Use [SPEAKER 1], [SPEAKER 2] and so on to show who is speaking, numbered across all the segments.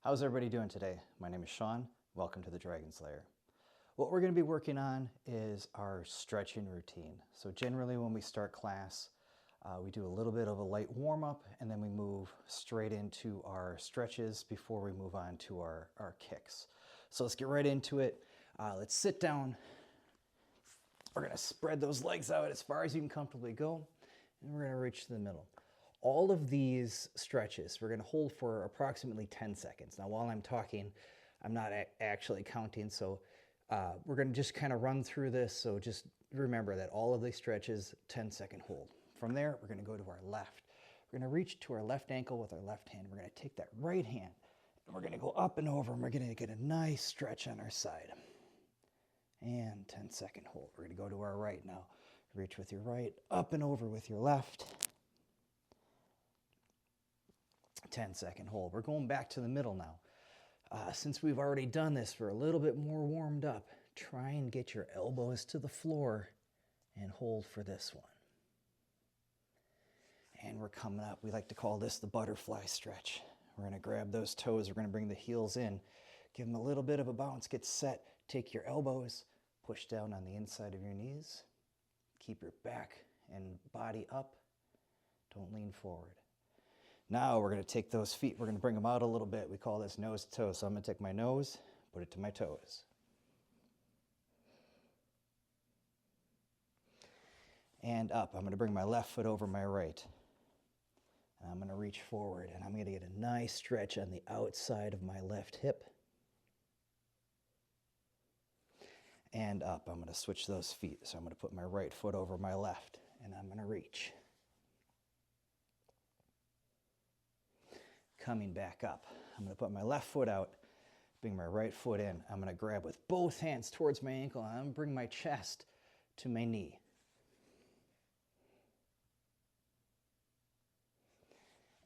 [SPEAKER 1] How's everybody doing today? My name is Sean. Welcome to the Dragon Slayer. What we're going to be working on is our stretching routine. So generally when we start class, we do a little bit of a light warm-up and then we move straight into our stretches before we move on to our kicks. So let's get right into it. Let's sit down. We're going to spread those legs out as far as you can comfortably go, and we're going to reach to the middle. All of these stretches, we're going to hold for approximately 10 seconds. Now, while I'm talking, I'm not actually counting, so we're going to just kind of run through this. So just remember that all of these stretches, 10-second hold. From there, we're going to go to our left. We're going to reach to our left ankle with our left hand. We're going to take that right hand, and we're going to go up and over, and we're going to get a nice stretch on our side. And 10-second hold. We're going to go to our right now. Reach with your right, up and over with your left. 10-second hold. We're going back to the middle now. Since we've already done this, for a little bit more warmed up, try and get your elbows to the floor and hold for this one. And we're coming up. We like to call this the butterfly stretch. We're going to grab those toes. We're going to bring the heels in. Give them a little bit of a bounce. Get set. Take your elbows. Push down on the inside of your knees. Keep your back and body up. Don't lean forward. Now we're going to take those feet, we're going to bring them out a little bit. We call this nose to toe. So I'm going to take my nose, put it to my toes. And up. I'm going to bring my left foot over my right. And I'm going to reach forward, and I'm going to get a nice stretch on the outside of my left hip. And up. I'm going to switch those feet. So I'm going to put my right foot over my left, and I'm going to reach. Coming back up. I'm going to put my left foot out, bring my right foot in. I'm going to grab with both hands towards my ankle, and I'm going to bring my chest to my knee.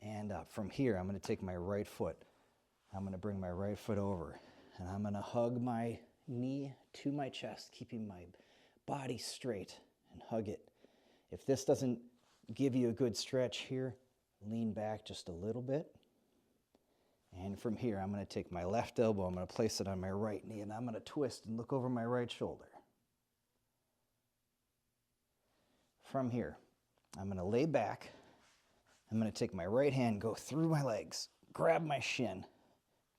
[SPEAKER 1] And up. From here, I'm going to take my right foot. I'm going to bring my right foot over, and I'm going to hug my knee to my chest, keeping my body straight, and hug it. If this doesn't give you a good stretch here, lean back just a little bit. And from here, I'm going to take my left elbow, I'm going to place it on my right knee, and I'm going to twist and look over my right shoulder. From here, I'm going to lay back. I'm going to take my right hand, go through my legs, grab my shin,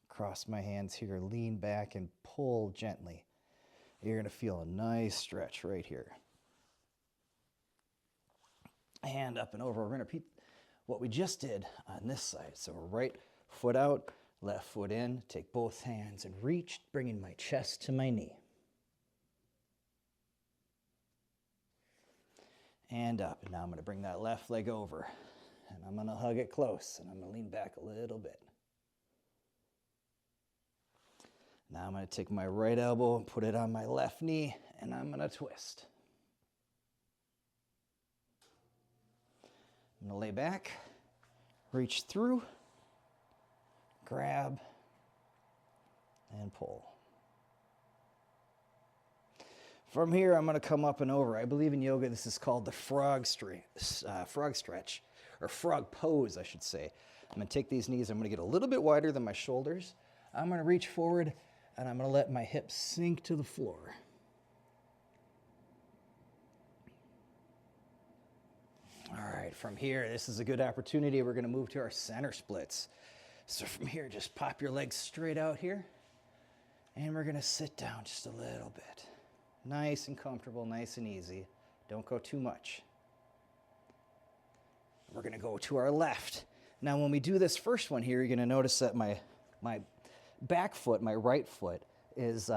[SPEAKER 1] cross my hands here, lean back, and pull gently. You're going to feel a nice stretch right here. Hand up and over. We're going to repeat what we just did on this side. So right foot out, left foot in, take both hands and reach, bringing my chest to my knee. And up. And now I'm going to bring that left leg over, and I'm going to hug it close, and I'm going to lean back a little bit. Now I'm going to take my right elbow and put it on my left knee, and I'm going to twist. I'm going to lay back, reach through, grab, and pull. From here, I'm going to come up and over. I believe in yoga this is called the frog stretch, or frog pose, I should say. I'm going to take these knees, I'm going to get a little bit wider than my shoulders. I'm going to reach forward, and I'm going to let my hips sink to the floor. All right, from here, this is a good opportunity. We're going to move to our center splits. So from here, just pop your legs straight out here, and we're going to sit down just a little bit. Nice and comfortable, nice and easy. Don't go too much. We're going to go to our left. Now, when we do this first one here, you're going to notice that my back foot, my right foot, is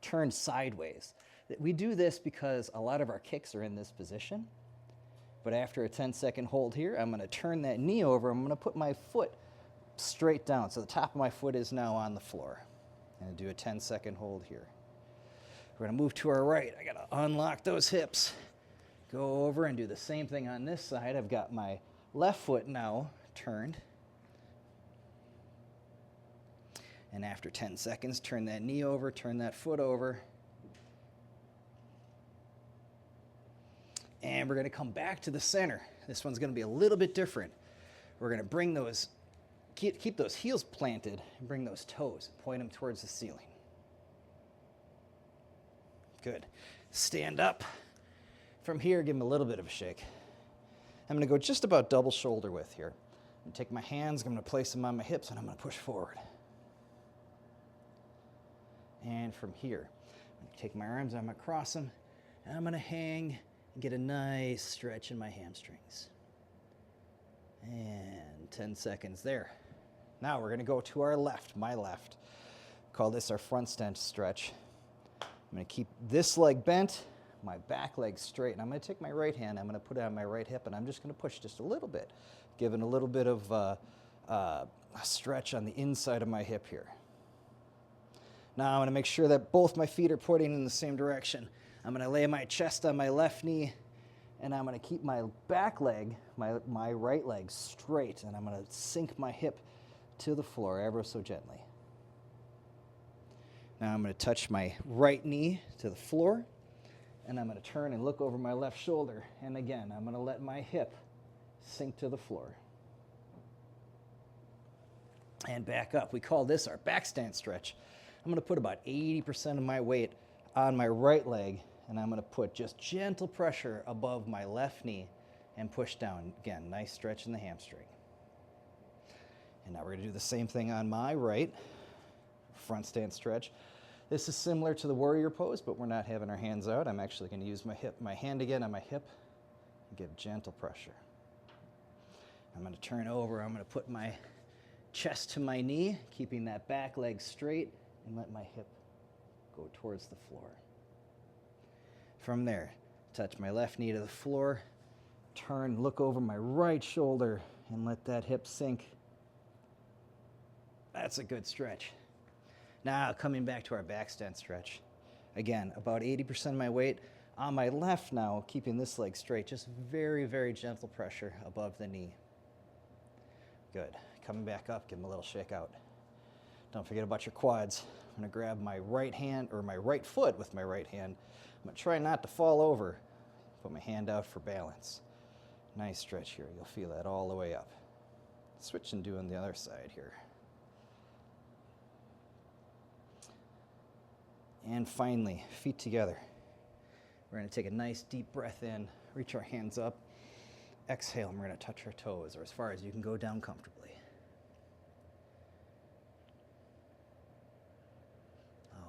[SPEAKER 1] turned sideways. We do this because a lot of our kicks are in this position. But after a 10-second hold here, I'm going to turn that knee over. I'm going to put my foot straight down. So the top of my foot is now on the floor. I'm going to do a 10-second hold here. We're going to move to our right. I got to unlock those hips. Go over and do the same thing on this side. I've got my left foot now turned. And after 10 seconds, turn that knee over, turn that foot over. And we're going to come back to the center. This one's going to be a little bit different. We're going to bring those keep those heels planted and bring those toes, point them towards the ceiling. Good. Stand up. From here, give them a little bit of a shake. I'm going to go just about double shoulder width here. I'm going to take my hands, I'm going to place them on my hips, and I'm going to push forward. And from here, I'm going to take my arms, I'm going to cross them, and I'm going to hang and get a nice stretch in my hamstrings. And 10 seconds there. Now we're going to go to our left, my left. Call this our front stance stretch. I'm going to keep this leg bent, my back leg straight, and I'm going to take my right hand, I'm going to put it on my right hip, and I'm just going to push just a little bit, giving a little bit of a stretch on the inside of my hip here. Now I'm going to make sure that both my feet are pointing in the same direction. I'm going to lay my chest on my left knee, and I'm going to keep my back leg, my right leg straight, and I'm going to sink my hip to the floor ever so gently. Now I'm going to touch my right knee to the floor, and I'm going to turn and look over my left shoulder. And again, I'm going to let my hip sink to the floor. And back up. We call this our back stance stretch. I'm going to put about 80% of my weight on my right leg, and I'm going to put just gentle pressure above my left knee and push down. Again, nice stretch in the hamstring. And now we're going to do the same thing on my right. Front stance stretch. This is similar to the warrior pose, but we're not having our hands out. I'm actually going to use my hand again on my hip and give gentle pressure. I'm going to turn over. I'm going to put my chest to my knee, keeping that back leg straight, and let my hip go towards the floor. From there, touch my left knee to the floor, turn, look over my right shoulder, and let that hip sink. That's a good stretch. Now, coming back to our back stance stretch. Again, about 80% of my weight on my left now, keeping this leg straight, just very, very gentle pressure above the knee. Good. Coming back up, give them a little shake out. Don't forget about your quads. I'm going to grab my right hand, or my right foot with my right hand. I'm going to try not to fall over. Put my hand out for balance. Nice stretch here. You'll feel that all the way up. Switch and doing the other side here. And finally, feet together. We're going to take a nice deep breath in, reach our hands up, exhale, and we're going to touch our toes, or as far as you can go down comfortably.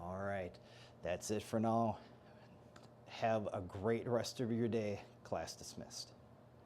[SPEAKER 1] All right, that's it for now. Have a great rest of your day. Class dismissed.